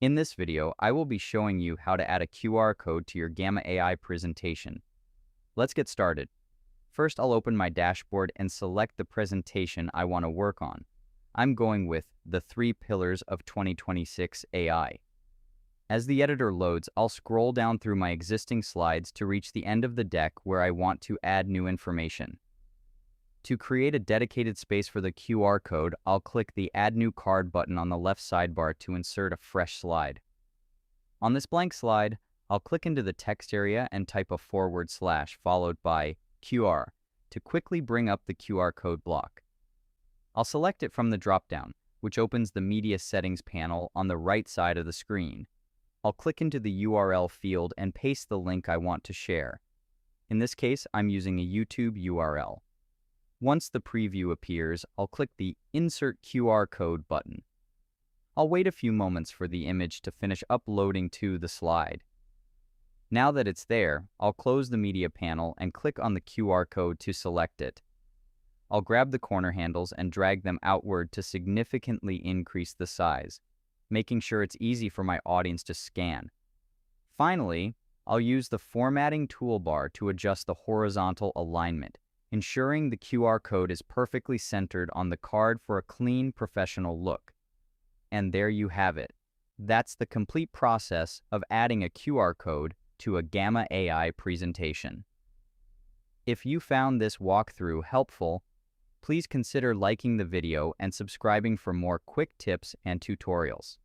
In this video, I will be showing you how to add a QR code to your Gamma AI presentation. Let's get started. First, I'll open my dashboard and select the presentation I want to work on. I'm going with the 3 pillars of 2026 AI. As the editor loads, I'll scroll down through my existing slides to reach the end of the deck where I want to add new information. To create a dedicated space for the QR code, I'll click the Add New Card button on the left sidebar to insert a fresh slide. On this blank slide, I'll click into the text area and type a / followed by QR to quickly bring up the QR code block. I'll select it from the dropdown, which opens the Media Settings panel on the right side of the screen. I'll click into the URL field and paste the link I want to share. In this case, I'm using a YouTube URL. Once the preview appears, I'll click the Insert QR Code button. I'll wait a few moments for the image to finish uploading to the slide. Now that it's there, I'll close the media panel and click on the QR code to select it. I'll grab the corner handles and drag them outward to significantly increase the size, making sure it's easy for my audience to scan. Finally, I'll use the formatting toolbar to adjust the horizontal alignment, ensuring the QR code is perfectly centered on the card for a clean, professional look. And there you have it. That's the complete process of adding a QR code to a Gamma AI presentation. If you found this walkthrough helpful, please consider liking the video and subscribing for more quick tips and tutorials.